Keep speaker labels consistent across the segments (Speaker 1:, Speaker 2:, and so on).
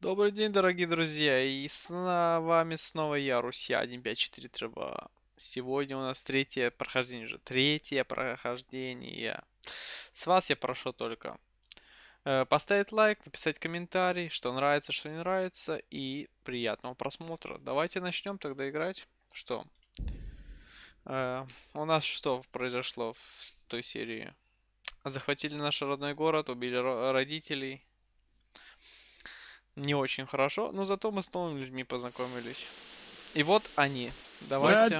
Speaker 1: Добрый день, дорогие друзья, и с вами снова я, Руся 1543. Сегодня у нас третье прохождение уже, третье прохождение. С вас я прошу только поставить лайк, написать комментарий, что нравится, что не нравится, и приятного просмотра. Давайте начнем тогда играть. Что? У нас что произошло в той серии? Захватили наш родной город, убили родителей. Не очень хорошо, но зато мы с новыми людьми познакомились. И вот они. Давайте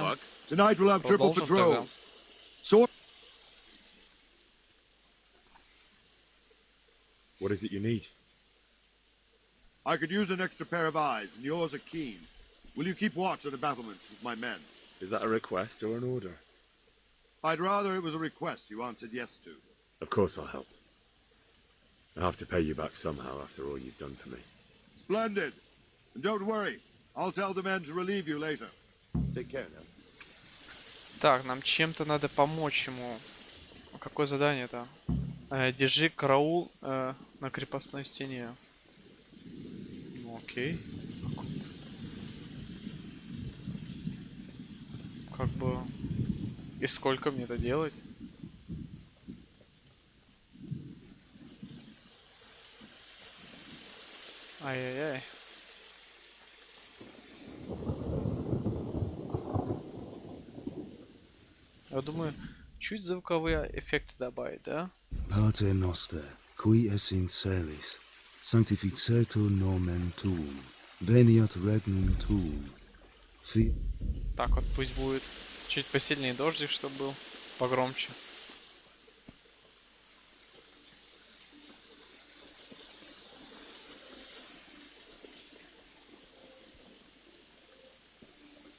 Speaker 2: Tonight we'll have triple
Speaker 1: продолжим тогда.
Speaker 2: patrols. So
Speaker 3: What is it you need?
Speaker 2: I could use an extra pair of eyes, and yours are keen. Will you keep watch at the battlements with my men?
Speaker 3: Is that a request or an order?
Speaker 2: I'd rather it was a request you answered yes to.
Speaker 3: Of course I'll help. I have to pay you back somehow after all you've done for me.
Speaker 2: Splendid. And don't worry, I'll tell the men to relieve you later. Take care now.
Speaker 1: Так, нам чем-то надо помочь ему. Какое задание-то? Держи караул на крепостной стене. Ну, окей. Как бы... И сколько мне это делать? Ай-яй-яй. Я думаю, чуть звуковые эффекты добавить, да?
Speaker 4: Pater noster, qui es in celis, sanctificetur nomen tuum, veniat regnum tuum.
Speaker 1: Так вот пусть будет. Чуть посильнее дождик, чтобы был. Погромче.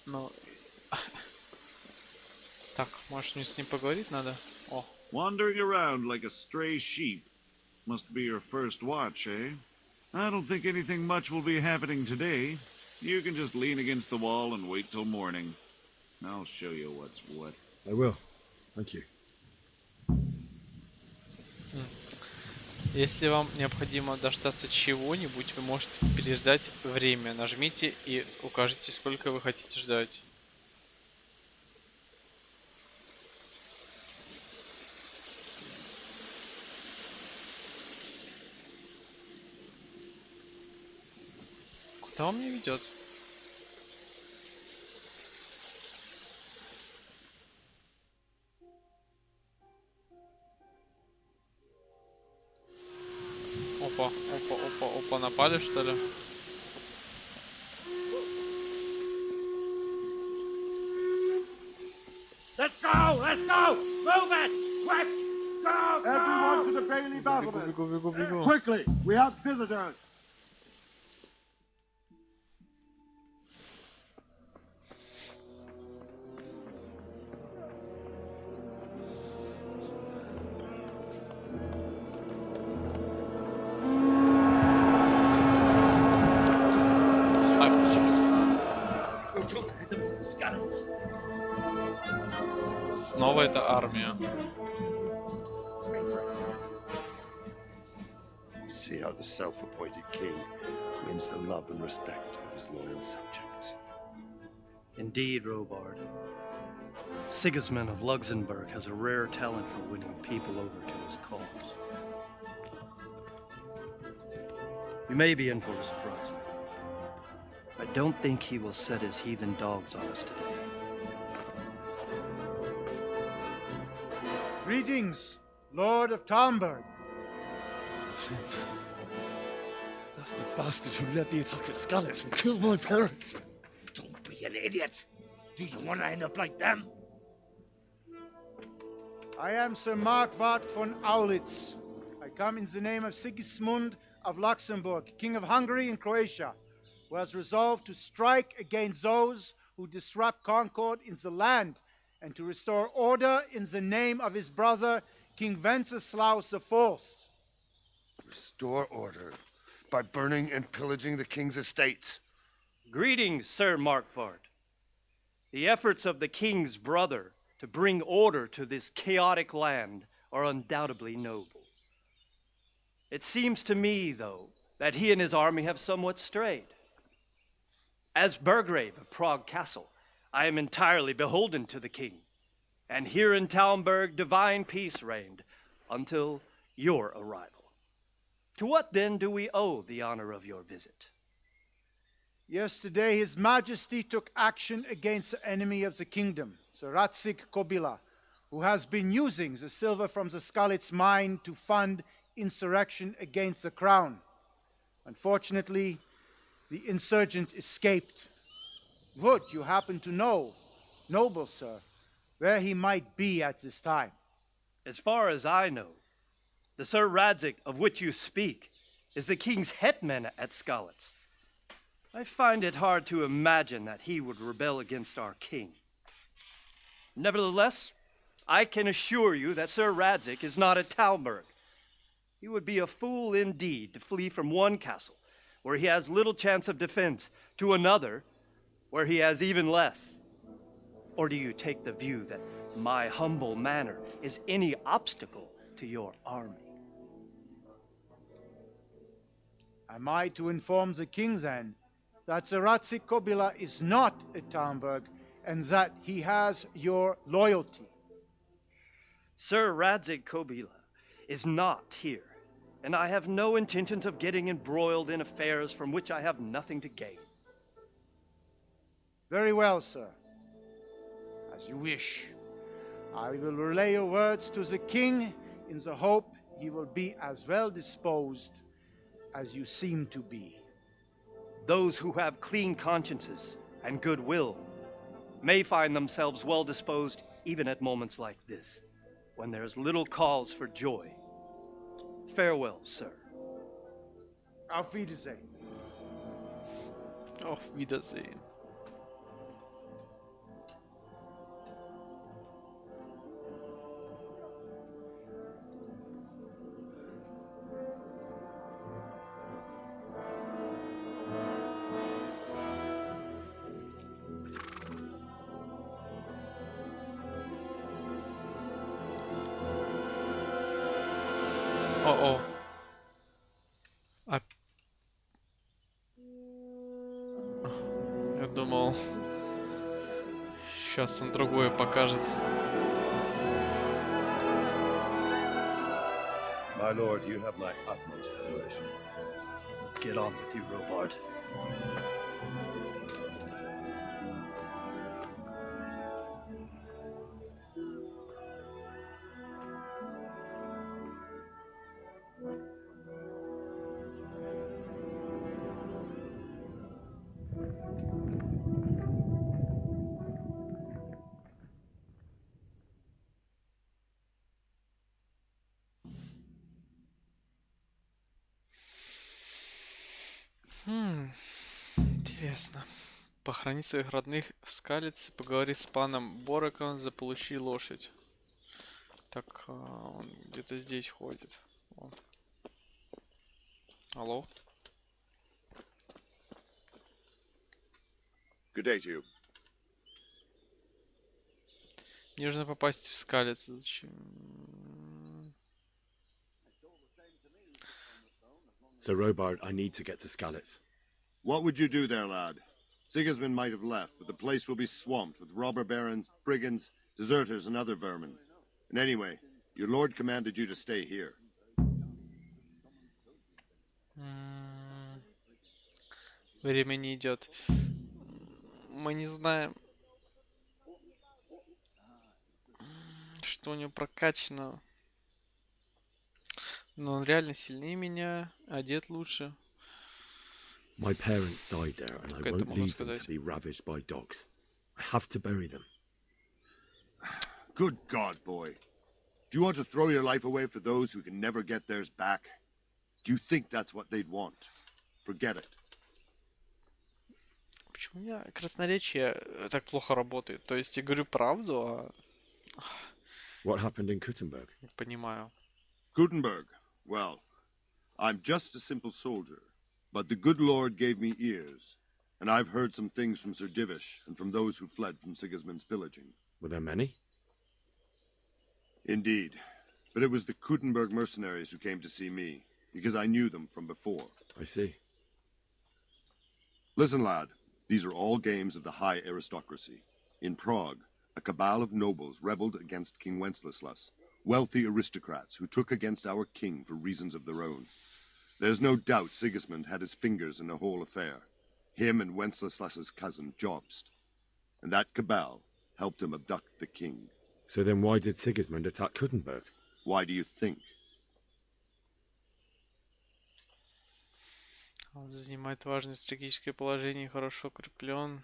Speaker 1: Ну... Так, может мне с ним поговорить надо? О.
Speaker 5: Wandering around like a stray sheep. Must be your first watch, eh? I don't think anything much will be happening today. You can just lean against the wall and wait till morning. I'll show you what's what.
Speaker 3: I will. Thank you.
Speaker 1: Если вам необходимо дождаться чего-нибудь, вы можете переждать время. Нажмите и укажите, сколько вы хотите ждать. Куда он меня ведет? Опа, опа, опа, опа, напали что ли?
Speaker 6: Let's go! Let's go! Move it! Quick! Go!
Speaker 2: Everyone to the Bailey battlement.
Speaker 1: Бегу, бегу, бегу.
Speaker 2: Quickly, we have visitors.
Speaker 1: Снова эта армия.
Speaker 7: See how the self-appointed king wins the love and respect of his loyal subjects.
Speaker 8: Indeed, Robard. Sigismund of Luxembourg has a rare talent for winning people over to his cause. We may be in for a surprise. I don't think he will set his heathen dogs on us today.
Speaker 9: Greetings, Lord of Talmberg.
Speaker 4: That's the bastard who led the attack at Scallis and killed my parents.
Speaker 6: Don't be an idiot! Do you want to end up like them?
Speaker 9: I am Sir Markwart von Aulitz. I come in the name of Sigismund of Luxembourg, King of Hungary and Croatia, who has resolved to strike against those who disrupt concord in the land and to restore order in the name of his brother, King Wenceslaus IV.
Speaker 7: Restore order by burning and pillaging the king's estates.
Speaker 8: Greetings, Sir Markwart. The efforts of the king's brother to bring order to this chaotic land are undoubtedly noble. It seems to me, though, that he and his army have somewhat strayed. As Burgrave of Prague Castle, I am entirely beholden to the king, and here in Talmberg divine peace reigned until your arrival. To what then do we owe the honor of your visit?
Speaker 9: Yesterday, His Majesty took action against the enemy of the kingdom, the Ratsik Kobila, who has been using the silver from the Skalitz mine to fund insurrection against the crown. Unfortunately, the insurgent escaped. Would you happen to know, noble sir, where he might be at this time?
Speaker 8: As far as I know, the Sir Radzik of which you speak is the king's hetman at Skalitz. I find it hard to imagine that he would rebel against our king. Nevertheless, I can assure you that Sir Radzik is not at Talmberg. He would be a fool indeed to flee from one castle, where he has little chance of defense, to another, where he has even less. Or do you take the view that my humble manner is any obstacle to your army?
Speaker 9: Am I to inform the king then that the Ratsik Kobila is not at Talmberg and that he has your loyalty?
Speaker 8: Sir Radzik Kobila is not here, and I have no intentions of getting embroiled in affairs from which I have nothing to gain.
Speaker 9: Very well, sir. As you wish. I will relay your words to the king in the hope he will be as well disposed as you seem to be.
Speaker 8: Those who have clean consciences and goodwill may find themselves well disposed even at moments like this, when there's little cause for joy. Farewell, sir.
Speaker 9: Auf Wiedersehen.
Speaker 1: Auf Wiedersehen. О-о. Я думал, сейчас он другое покажет.
Speaker 7: My lord, you have my utmost admiration.
Speaker 8: Get on with you, Robard.
Speaker 1: Интересно. Похоронить своих родных в Скалице, поговори с паном Бороком, заполучи лошадь. Так, он где-то здесь ходит. Вон. Алло?
Speaker 2: Good day to you.
Speaker 1: Мне нужно попасть в Скалиц. Зачем?
Speaker 3: So, Robard, I need to get to Skalitz.
Speaker 2: What would you do there, lad? Sigismund might have left, but the place will be swamped with robber barons, brigands, deserters, and other vermin. And anyway, your lord commanded you to stay here.
Speaker 1: Время не идет. Мы не знаем, что у него прокачано. Но он реально сильнее меня, одет лучше.
Speaker 3: My parents died there, and I won't leave them to be ravaged by dogs. I have to bury them.
Speaker 2: Good God, boy. Do you want to throw your life away for those who can never get theirs back? Do you think that's what they'd want? Forget it.
Speaker 1: Почему у меня красноречие так плохо работает? То есть я говорю правду, а...
Speaker 3: What happened in Kuttenberg?
Speaker 1: Не понимаю.
Speaker 2: Gutenberg. Well, I'm just a simple soldier, but the good Lord gave me ears, and I've heard some things from Sir Divish and from those who fled from Sigismund's pillaging.
Speaker 3: Were there many?
Speaker 2: Indeed, but it was the Kuttenberg mercenaries who came to see me. because I knew them from before.
Speaker 3: I see.
Speaker 2: Listen, lad, these are all games of the high aristocracy. In Prague, a cabal of nobles rebelled against King Wenceslas, wealthy aristocrats who took against our king for reasons of their own. There's no doubt Sigismund had his fingers in the whole affair. Him and Wenceslas's cousin, Jobst. And that cabal helped him abduct the king.
Speaker 3: So then why did Sigismund attack Kuttenberg?
Speaker 2: Why do you think?
Speaker 1: Он занимает важное стратегическое положение, хорошо укреплен.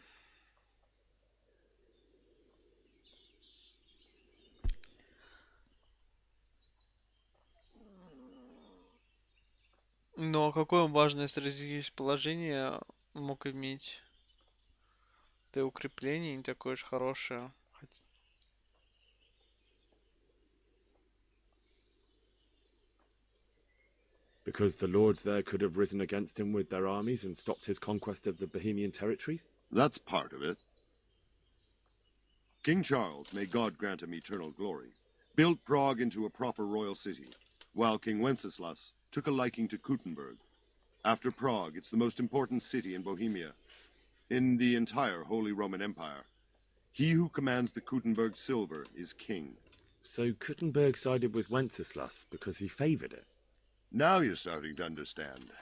Speaker 1: Но какое важное стратегическое положение мог иметь? Да и укрепление не такое уж хорошее.
Speaker 3: Because the lords there could have risen against him with their armies and stopped his conquest of the Bohemian territories?
Speaker 2: That's part of it. King Charles, may God grant him eternal glory, built Prague into a proper royal city, while King Wenceslas took a liking to Kuttenberg. After Prague, it's the most important city in Bohemia, in the entire Holy Roman Empire. He who commands the Kuttenberg silver is king.
Speaker 3: So Kuttenberg sided with Wenceslas because he favoured it?
Speaker 2: Now you're starting to understand.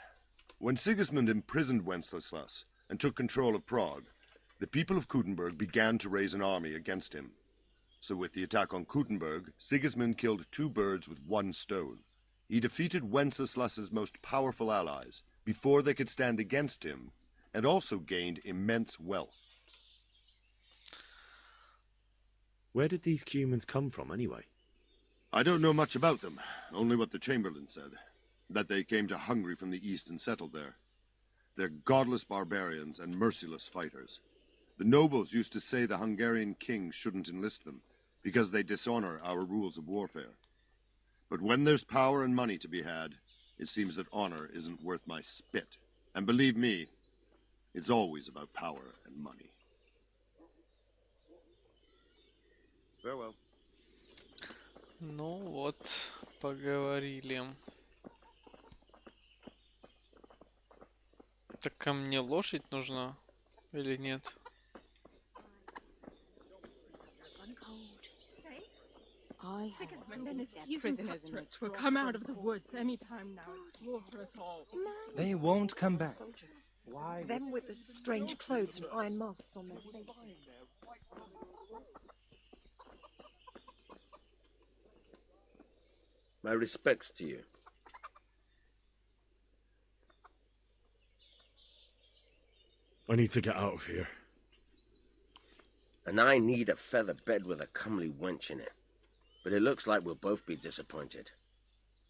Speaker 2: When Sigismund imprisoned Wenceslas and took control of Prague, the people of Kuttenberg began to raise an army against him. So with the attack on Kuttenberg, Sigismund killed two birds with one stone. He defeated Wenceslas's most powerful allies before they could stand against him, and also gained immense wealth.
Speaker 3: Where did these Cumans come from anyway?
Speaker 2: I don't know much about them, only what the Chamberlain said. That they came to Hungary from the east and settled there. They're godless barbarians and merciless fighters. The nobles used to say the Hungarian king shouldn't enlist them, because they dishonor our rules of warfare. But when there's power and money to be had, it seems that honor isn't worth my spit. And believe me, it's always about power and money. Farewell.
Speaker 1: Ну вот, поговорили. Так ко мне лошадь нужна или нет?
Speaker 10: Sigismund and his heathen cutthroats will come out of the woods any time now and slaughter us all.
Speaker 11: They won't come back.
Speaker 10: Why?
Speaker 12: Them with the strange clothes and iron masks on their faces.
Speaker 13: My respects to you.
Speaker 3: I need to get out of here.
Speaker 13: And I need a feather bed with a comely wench in it. But it looks like we'll both be disappointed.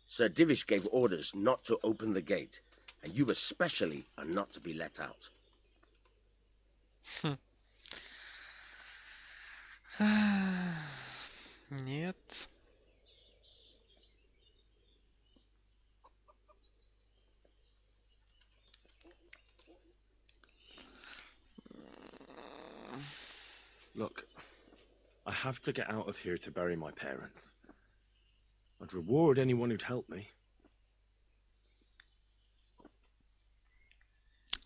Speaker 13: Sir Divish gave orders not to open the gate, and you especially are not to be let out.
Speaker 1: Нет.
Speaker 3: Look, I have to get out of here to bury my parents. I'd reward anyone who'd help me.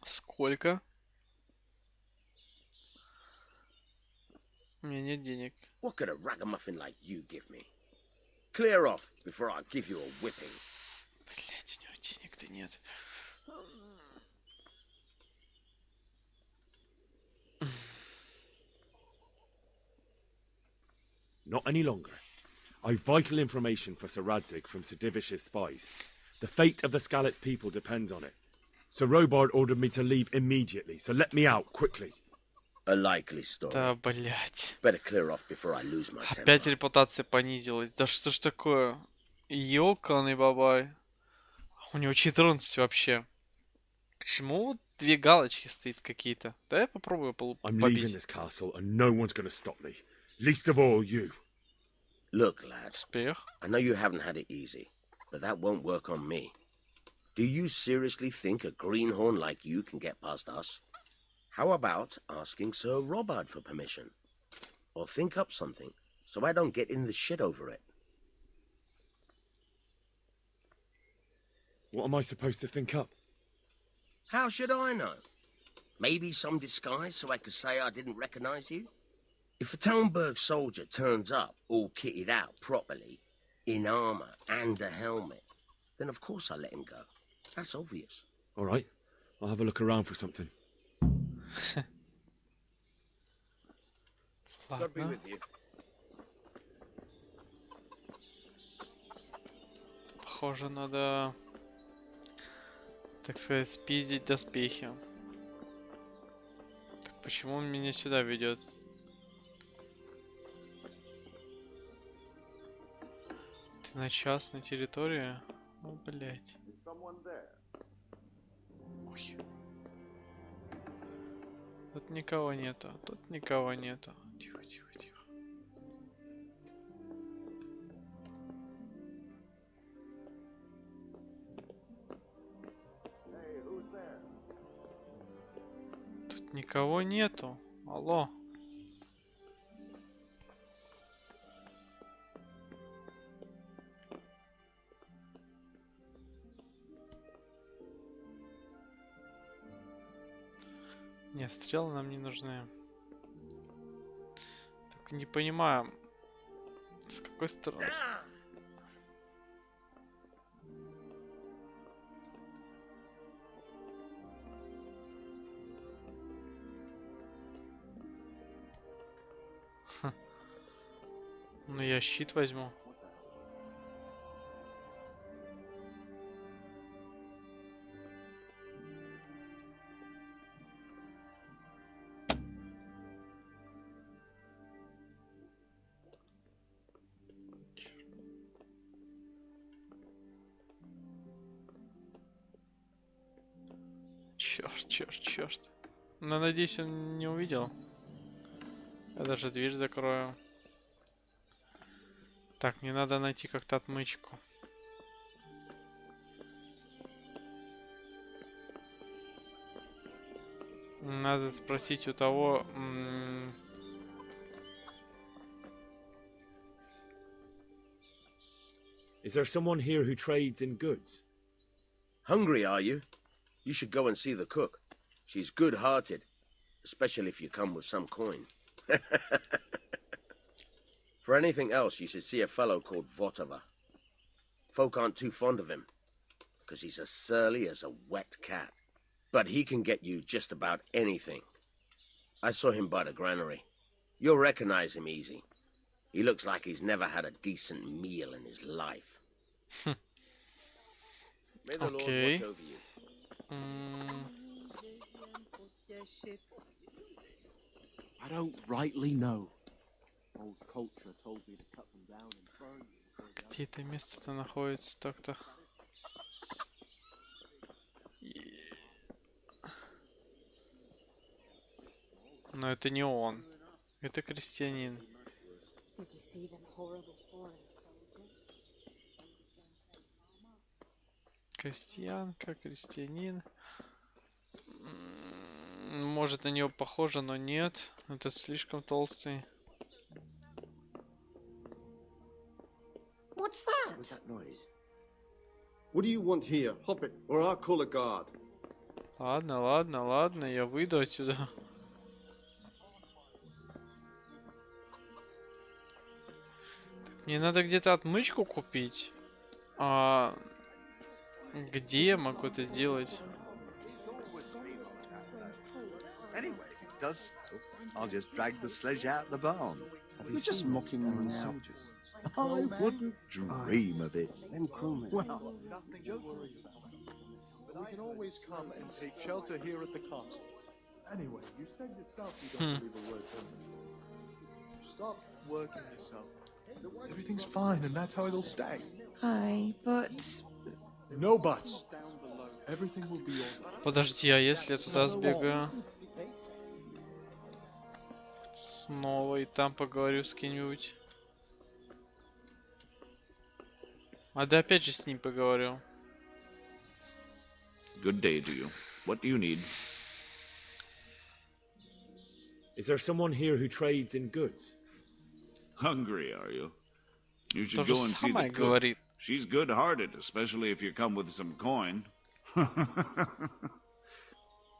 Speaker 1: Сколько? У меня нет денег.
Speaker 13: What could a ragamuffin like you give me? Clear off before I give you a whipping.
Speaker 1: Блять, у него денег-то нет.
Speaker 3: Not any longer. I've vital information for Sir Radzig from Sir Divish's spies. The fate of the Skalitz people depends on it. Sir Robard ordered me to leave immediately, so let me out, quickly.
Speaker 13: A likely story.
Speaker 1: Да, блять.
Speaker 13: Better clear off before I lose my temper.
Speaker 1: Опять репутация понизилась. Да что ж такое? Ёканый бабай. У него 14 вообще. Почему вот 2 галочки стоит какие-то? Да я попробую
Speaker 3: I'm leaving this castle and no one's gonna stop me. Least of all you.
Speaker 13: Look, lad.
Speaker 1: Успех.
Speaker 13: I know you haven't had it easy, but that won't work on me. Do you seriously think a greenhorn like you can get past us? How about asking Sir Robard for permission? Or think up something, so I don't get in the shit over it.
Speaker 3: What am I supposed to think up?
Speaker 13: How should I know? Maybe some disguise so I could say I didn't recognize you? If a Talmberg soldier turns up all kitted out properly, in armor and a helmet, then of course I let him go. That's obvious.
Speaker 3: All right, I'll have a look around for something.
Speaker 13: God be with you.
Speaker 1: Похоже, надо, так сказать, спиздить доспехи. Так почему он меня сюда ведет? Ты на частной территории? О, блять. Ой. Тут никого нету. Тут никого нету. Тихо, тихо, тихо. Тут никого нету. Алло. Нет, стрелы нам не нужны. Только не понимаю, с какой стороны. Ха. Ну я щит возьму. Черт, черт, черт. Но надеюсь, он не увидел. Я даже дверь закрою. Так, мне надо найти как-то отмычку. Надо спросить у того...
Speaker 3: Is there someone here who trades in goods?
Speaker 13: Hungry, are you? You should go and see the cook. She's good-hearted, especially if you come with some coin. For anything else, you should see a fellow called Votova. Folk aren't too fond of him, because he's as surly as a wet cat. But he can get you just about anything. I saw him by the granary. You'll recognize him easy. He looks like he's never had a decent meal in his life. May the Lord watch over you.
Speaker 11: I don't rightly know. Old culture told me to cut them down and burn them.
Speaker 1: Где это место-то находится так-то? Но это не он. Это крестьянин. Крестьянка, крестьянин. Может, на него похоже, но нет. Это слишком толстый.
Speaker 14: What's that?
Speaker 15: What's that noise? What do you want here, Hobbit, or I'll call a guard?
Speaker 1: Ладно, ладно, ладно, я выйду отсюда. Мне надо где-то отмычку купить. А где я могу это сделать?
Speaker 16: I'll just drag the sledge out the barn.
Speaker 15: You're just mocking them now.
Speaker 16: I wouldn't dream of it.
Speaker 15: Well,
Speaker 17: but I can always come and take shelter here at the castle. Anyway, you said yourself you don't believe a word from this. Stop working yourself. Everything's fine, and that's how it'll stay.
Speaker 12: Hi, but...
Speaker 17: No buts. Everything will be all right.
Speaker 1: Подожди, а если я туда сбегаю? Снова и там поговорю с кем-нибудь. А да опять же с ним поговорю.
Speaker 5: Good day to you. What do you need?
Speaker 3: Is there someone here who trades in goods?
Speaker 5: Hungry, are you? You should
Speaker 1: То же
Speaker 5: go and see
Speaker 1: самое
Speaker 5: the cook.
Speaker 1: говорит.
Speaker 5: She's good-hearted, especially if you come with some coin.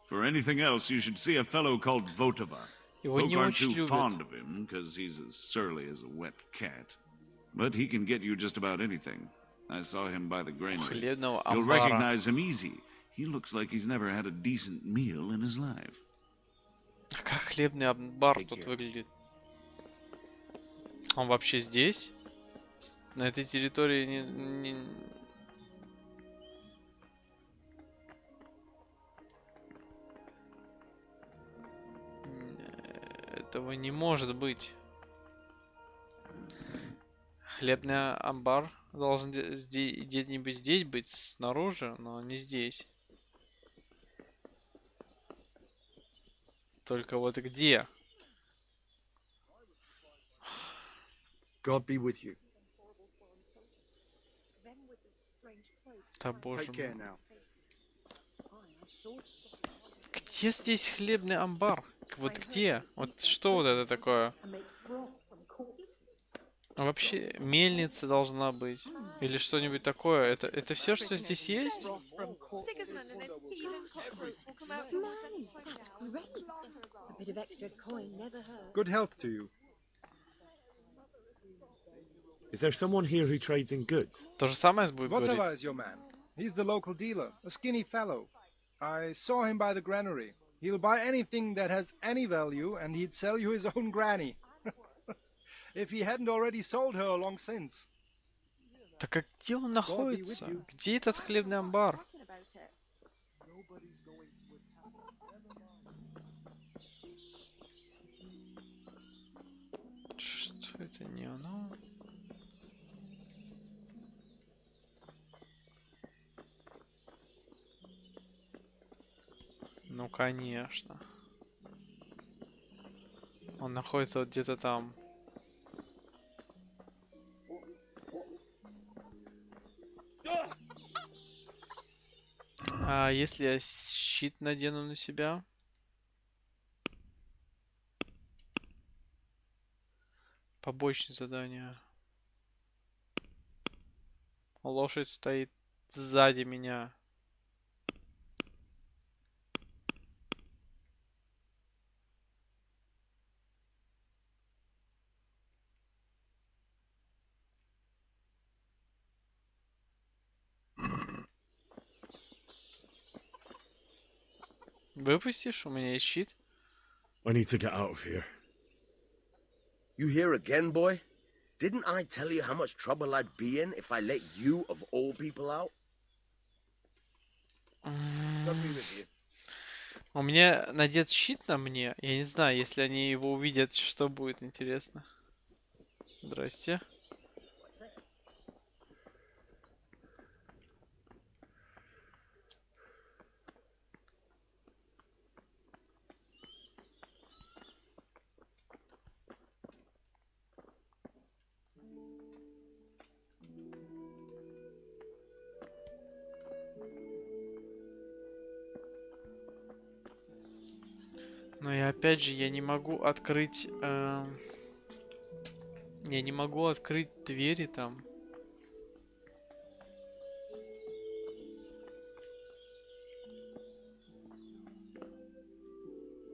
Speaker 5: For anything else, you should see a fellow called Votova. Folk aren't too fond of him, because he's as surly as a wet cat. But he can get you just about anything. I saw him by the granary. You'll recognize him easy. He looks like he's never had a decent meal in his life.
Speaker 1: Как хлебный амбар тут выглядит? Он вообще здесь? На этой территории Этого не может быть. Хлебный амбар должен где-нибудь здесь быть, снаружи, но не здесь. Только вот где?
Speaker 8: God be with you.
Speaker 1: Да боже мой. Где здесь хлебный амбар? Вот где? Вот что вот это такое? А вообще мельница должна быть. Или что-нибудь такое. Это все, что здесь есть?
Speaker 3: Good health to you. Is there someone here who trades in goods?
Speaker 1: То же самое будет
Speaker 9: Votova
Speaker 1: говорить.
Speaker 9: is your man. He's the local dealer, a skinny fellow. I saw him by the granary. He'll buy anything that has any value, and he'd sell you his own granny. If he hadn't already sold her long since.
Speaker 1: Так а где он находится? Где этот хлебный амбар? Что это не оно? Ну конечно. Он находится вот где-то там. А если я щит надену на себя? Побочные задания. Лошадь стоит сзади меня. Выпустишь? У меня есть щит.
Speaker 3: I need to get out of here.
Speaker 13: You here again, boy? Didn't I tell you how much trouble I'd be in if I let you, of all people, out? Got me with you.
Speaker 1: У меня надет щит на мне. Я не знаю, если они его увидят, что будет интересно. Здрасте. Но и опять же, я не могу открыть... я не могу открыть двери там.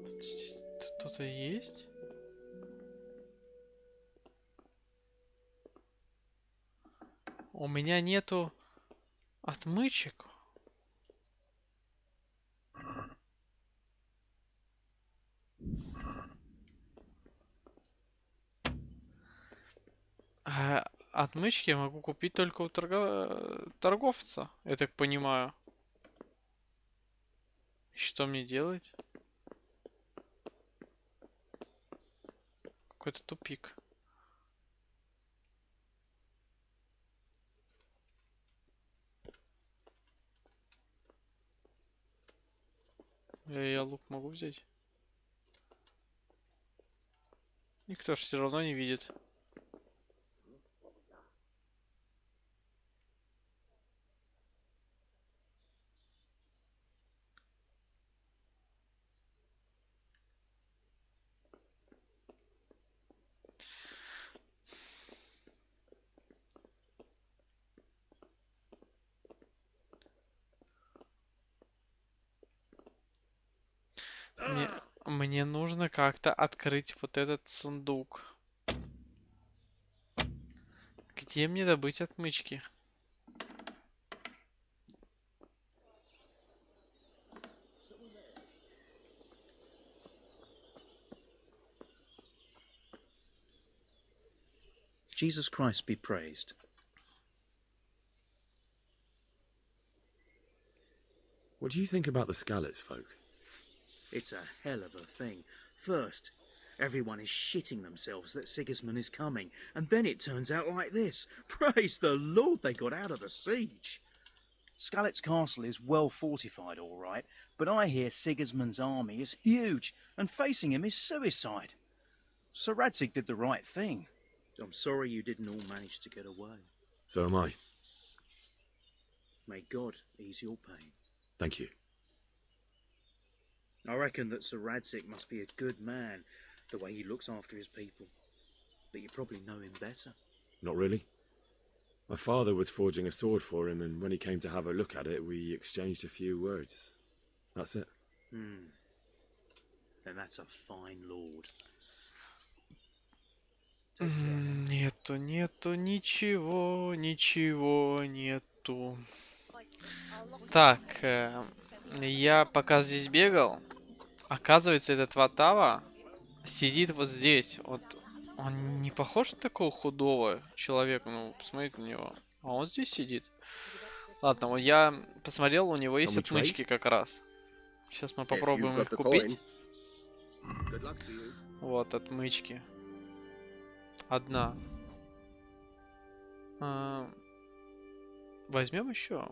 Speaker 1: Тут здесь кто-то есть? У меня нету отмычек. А отмычки я могу купить только у торговца, я так понимаю. И что мне делать? Какой-то тупик. Я лук могу взять? Никто ж все равно не видит. Мне нужно как-то открыть вот этот сундук. Где мне добыть отмычки?
Speaker 14: Jesus Christ be praised.
Speaker 3: What do you think about the Scalets folk?
Speaker 14: It's a hell of a thing. First, everyone is shitting themselves that Sigismund is coming, and then it turns out like this. Praise the Lord they got out of the siege. Scalet's castle is well fortified, all right, but I hear Sigismund's army is huge, and facing him is suicide. Sir Radzig did the right thing. I'm sorry you didn't all manage to get away.
Speaker 3: So am I.
Speaker 14: May God ease your pain.
Speaker 3: Thank you.
Speaker 14: I reckon that Sir Radzig must be a good man, the way he looks after his people. But you probably know him better.
Speaker 3: Not really. My father was forging a sword for him, and when he came to have a look at it, we exchanged a few words. That's it.
Speaker 14: Then that's a fine lord.
Speaker 1: Нету, ничего, ничего нету. Так, я пока здесь бегал, оказывается, этот Ватава сидит вот здесь. Вот он не похож на такого худого человека, ну, посмотрите на него. А он здесь сидит. Ладно, вот я посмотрел, у него есть отмычки как раз. Сейчас мы попробуем их купить. Вот, отмычки. Одна. Возьмем еще.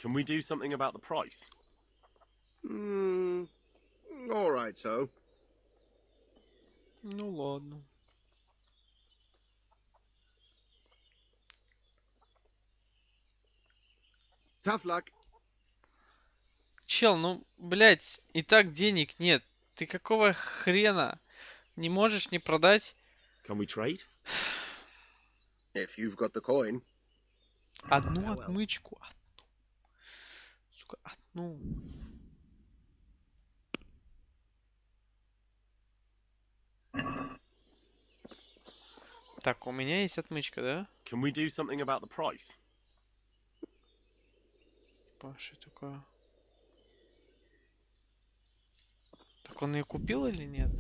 Speaker 3: Can we do something about the price?
Speaker 15: All right, so.
Speaker 1: Ну ладно.
Speaker 15: Tough luck.
Speaker 1: Чел, ну, блядь, и так денег нет. Ты какого хрена не можешь не продать?
Speaker 3: Can we trade?
Speaker 15: If you've got the coin.
Speaker 1: Одну отмычку. Сука, одну. Так, у меня есть отмычка, да?
Speaker 3: Can we do something about the price?
Speaker 1: Что такое? Так он ее купил или нет?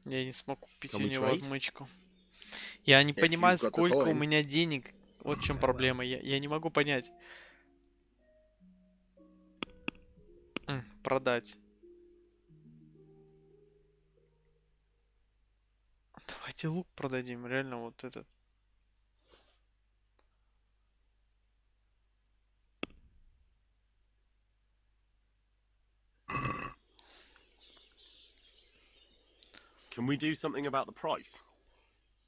Speaker 1: Я не смог купить у него отмычку. Я не понимаю, сколько у меня денег. Вот в чем проблема. Я не могу понять. Продать. Давайте лук продадим. Реально вот этот.
Speaker 3: Can we do something about the price?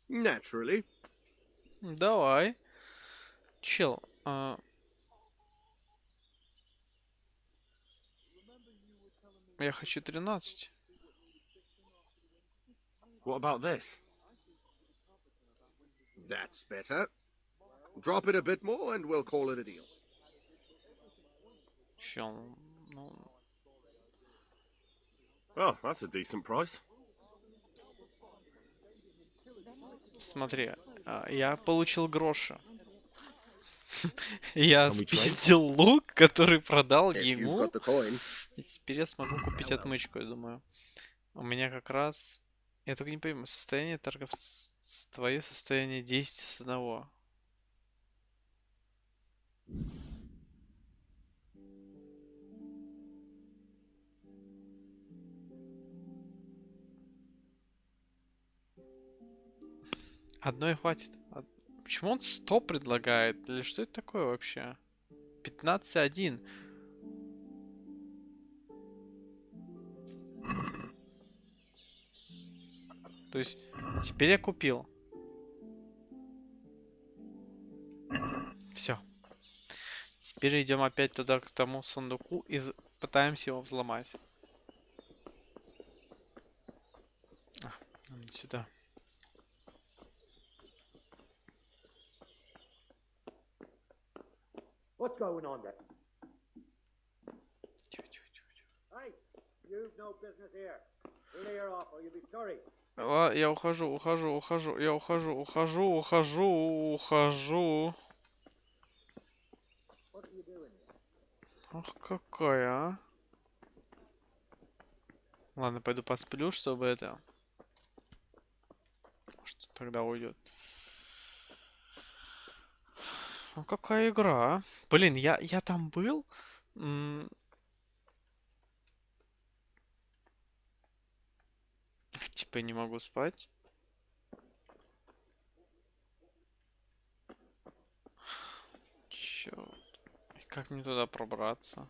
Speaker 15: Naturally.
Speaker 1: Давай. Чел. Я хочу 13.
Speaker 3: What about this?
Speaker 15: That's better. Drop it a bit more and we'll call it a deal.
Speaker 1: Чел, ну...
Speaker 3: Oh, that's a decent price.
Speaker 1: Смотри, я получил гроши. Я спиздил лук, который продал ему. И теперь я смогу купить отмычку, я думаю. У меня как раз... Я только не пойму, состояние торгов... Твое состояние 10 с 1. Одной хватит. Почему он 100 предлагает? Или что это такое вообще? 15-1. То есть, теперь я купил. Все. Теперь идем опять туда, к тому сундуку, и пытаемся его взломать. Не сюда.
Speaker 6: What's going on there? Hey, you've no business here. Clear off or you'll be sorry.
Speaker 1: Я ухожу. Я ухожу. Ох, какая, а. Ладно, пойду посплю, чтобы это... Может, тогда уйдет. Ну, какая игра, а? Блин, я там был. Типа не могу спать. Чёрт. И как мне туда пробраться?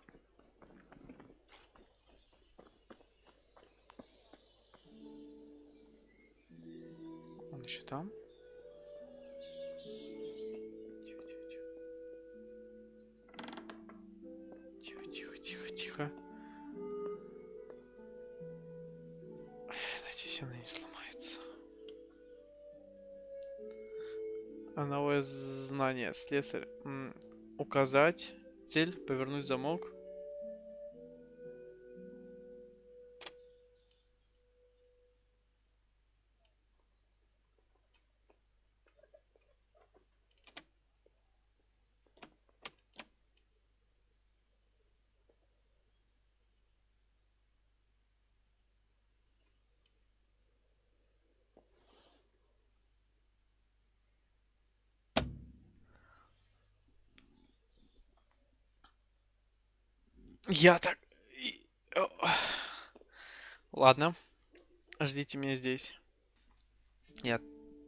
Speaker 1: Он еще там? Тихо. Надеюсь, она не сломается. А новое знание. Слесарь. Указать цель, повернуть замок. Я так... Ладно. Ждите меня здесь. Я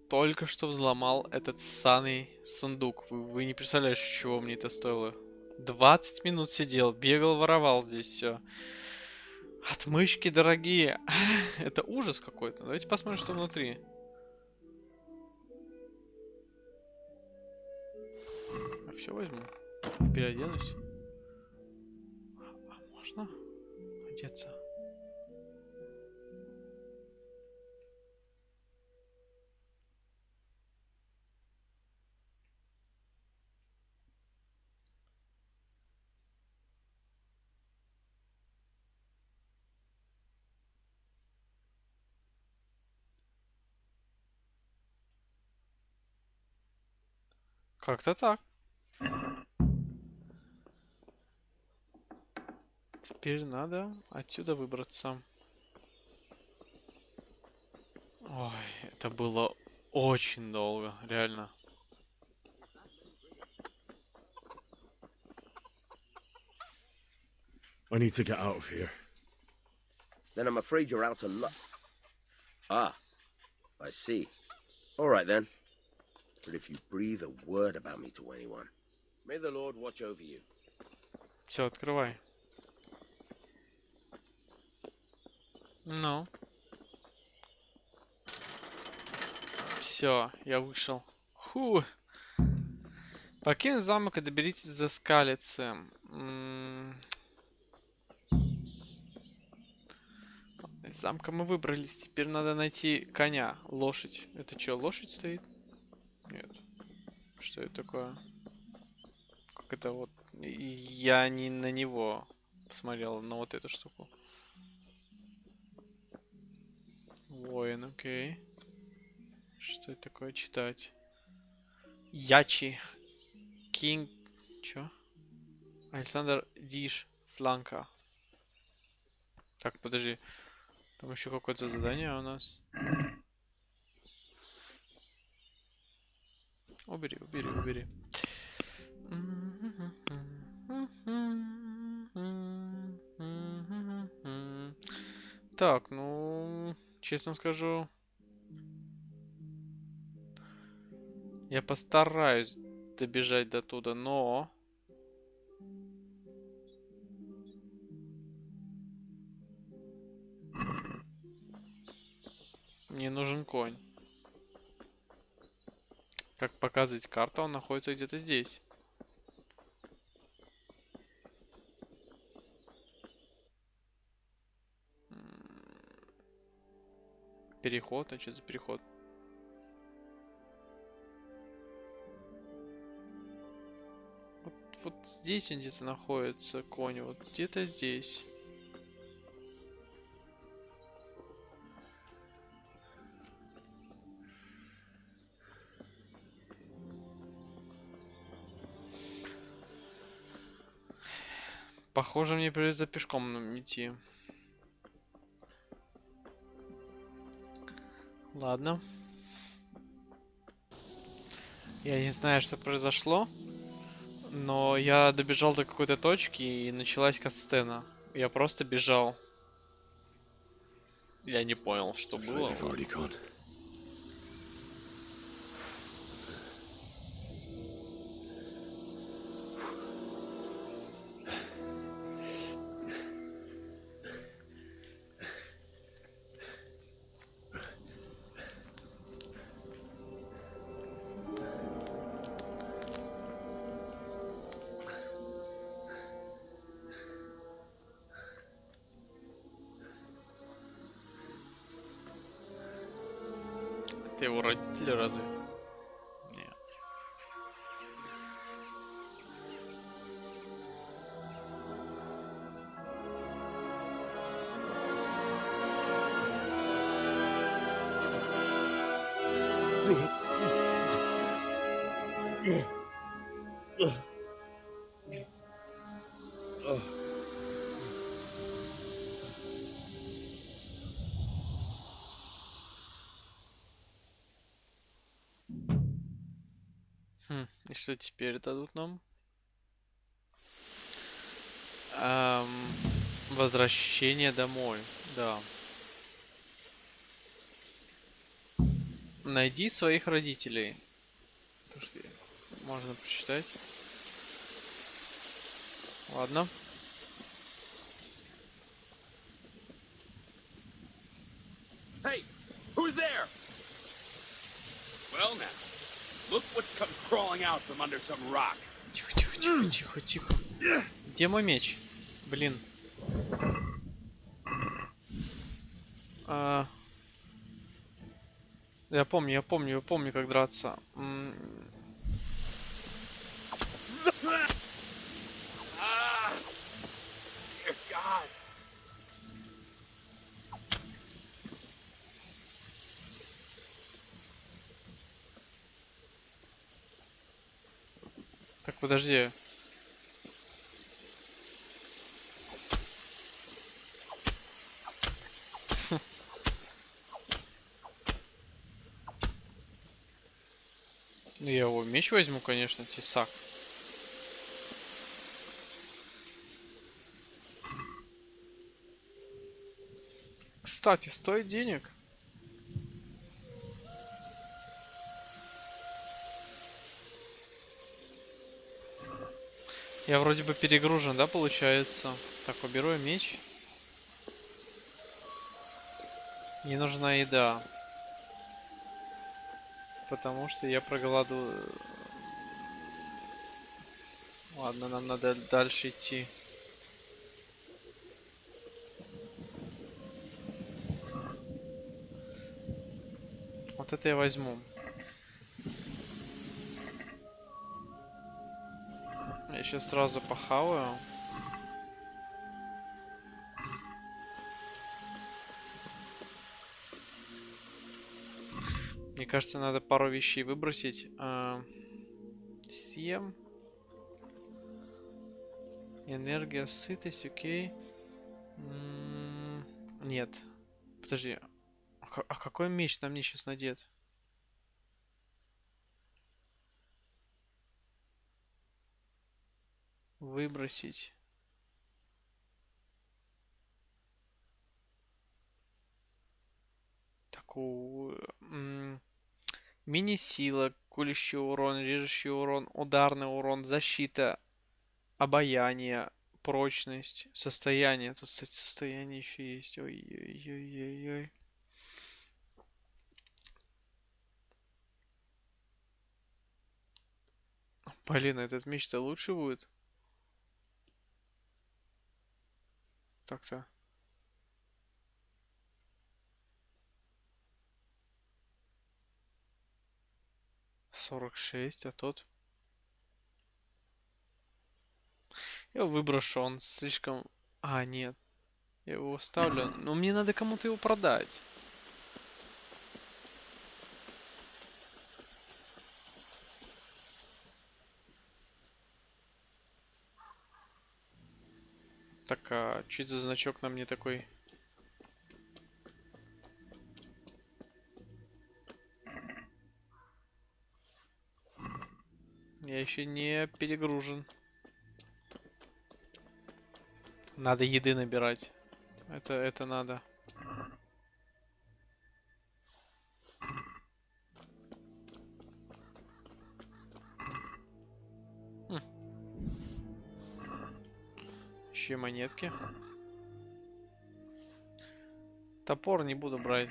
Speaker 1: только что взломал этот ссаный сундук. Вы не представляете, чего мне это стоило. 20 минут сидел, бегал, воровал здесь все. Отмычки дорогие. Это ужас какой-то. Давайте посмотрим, что внутри. Я все возьму. Переоденусь. А можно одеться? Как-то так. Теперь надо отсюда выбраться. Ой, это было очень долго, реально.
Speaker 3: I need to get out of here.
Speaker 13: Then I'm afraid you're out of luck. Ah, I see. All right then. But if you breathe a word about me to anyone, may the Lord watch over you.
Speaker 1: Все, открывай. Ну. Все, я вышел. Фу. Покинуть замок и доберитесь за скалицы. Из замка мы выбрались. Теперь надо найти коня. Лошадь. Это что, лошадь стоит? Нет. Что это такое? Как это вот... Я не на него посмотрел, на вот эту штуку. Воин, окей. Что это такое читать? Ячи. Кинг... Чё? Александр Диш. Фланка. Так, подожди. Там еще какое-то задание у нас. Убери. Так, ну... Честно скажу... Я постараюсь добежать до туда, но... Мне нужен конь. Как показывает карта, он находится где-то здесь. Переход, а что за переход? Вот здесь он где-то находится, конь, вот где-то здесь. Похоже, мне придется пешком идти. Ладно. Я не знаю, что произошло, но я добежал до какой-то точки и началась катсцена. Я просто бежал. Я не понял, что было. Это его родители разве? Нет. И что теперь дадут нам? Возвращение домой. Да. Найди своих родителей. Подожди. Можно прочитать. Ладно.
Speaker 6: Hey, who's there? Well now, look what's come crawling out from under some rock.
Speaker 1: Тихо, тихо, тихо, тихо, тихо. Где мой меч? Блин. Я помню, как драться.
Speaker 6: Dear God.
Speaker 1: Так, подожди. Ну, я его меч возьму, конечно, тесак. Кстати, стоит денег. Я вроде бы перегружен, да, получается? Так, уберу я меч. Мне нужна еда. Потому что я проголодаю. Ладно, нам надо дальше идти. Вот это я возьму. Я сейчас сразу похаваю. Мне кажется, надо пару вещей выбросить. Съем. Энергия, сытость, окей. Нет. Подожди. А какой меч на мне сейчас надет? Выбросить. Такую... Мини-сила, колющий урон, режущий урон, ударный урон, защита, обаяние, прочность, состояние. Тут, кстати, состояние еще есть. Ой-ой-ой-ой-ой. Блин, этот меч-то лучше будет. Так-то. $46, а тот. Я его выброшу, он слишком... А, нет. Я его оставлю. Но мне надо кому-то его продать. Так, а что это за значок на мне такой? Я еще не перегружен. Надо еды набирать. Это надо. Еще монетки. Топор не буду брать.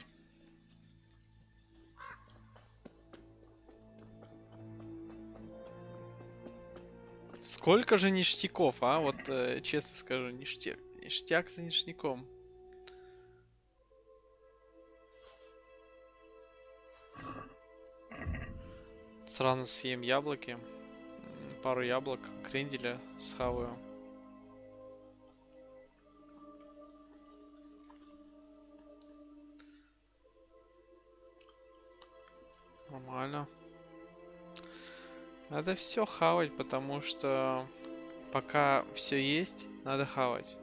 Speaker 1: Сколько же ништяков, а? Вот честно скажу, ништяк. Ништяк за ништяком. Сразу съем яблоки. Пару яблок, кренделя схаваю. Нормально. Надо все хавать, потому что пока все есть, надо хавать.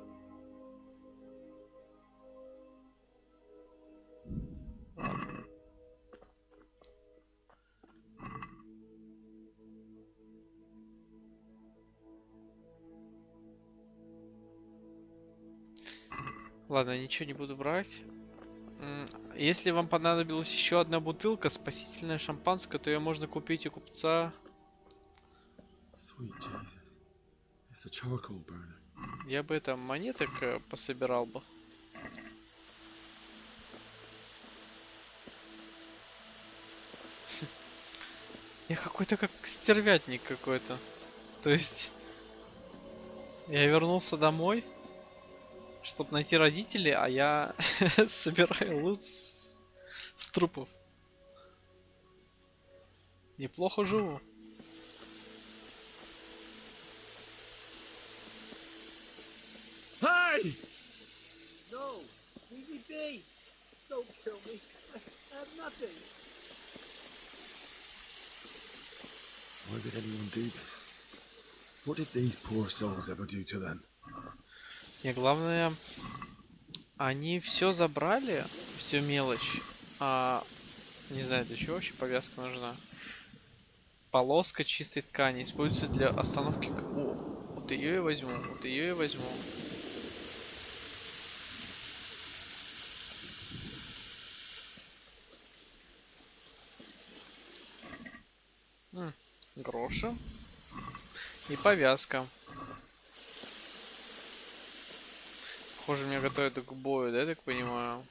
Speaker 1: Ладно, ничего не буду брать. Если вам понадобилась еще одна бутылка, спасительное шампанское, то ее можно купить у купца. Я бы это монеток пособирал бы. Я какой-то как стервятник какой-то. То есть я вернулся домой, чтобы найти родителей, а я собираю лут с трупов. Неплохо живу.
Speaker 6: Hey! No, leave me be. Don't kill me. I have nothing.
Speaker 4: Why would anyone do this? What did these poor souls ever do to them?
Speaker 1: И главное, они все забрали, всю мелочь. Не знаю, для чего вообще повязка нужна. Полоска чистой ткани используется для остановки. О, вот ее я возьму, вот ее я возьму. Гроши. И повязка. Похоже, меня готовят к бою, да, я так понимаю?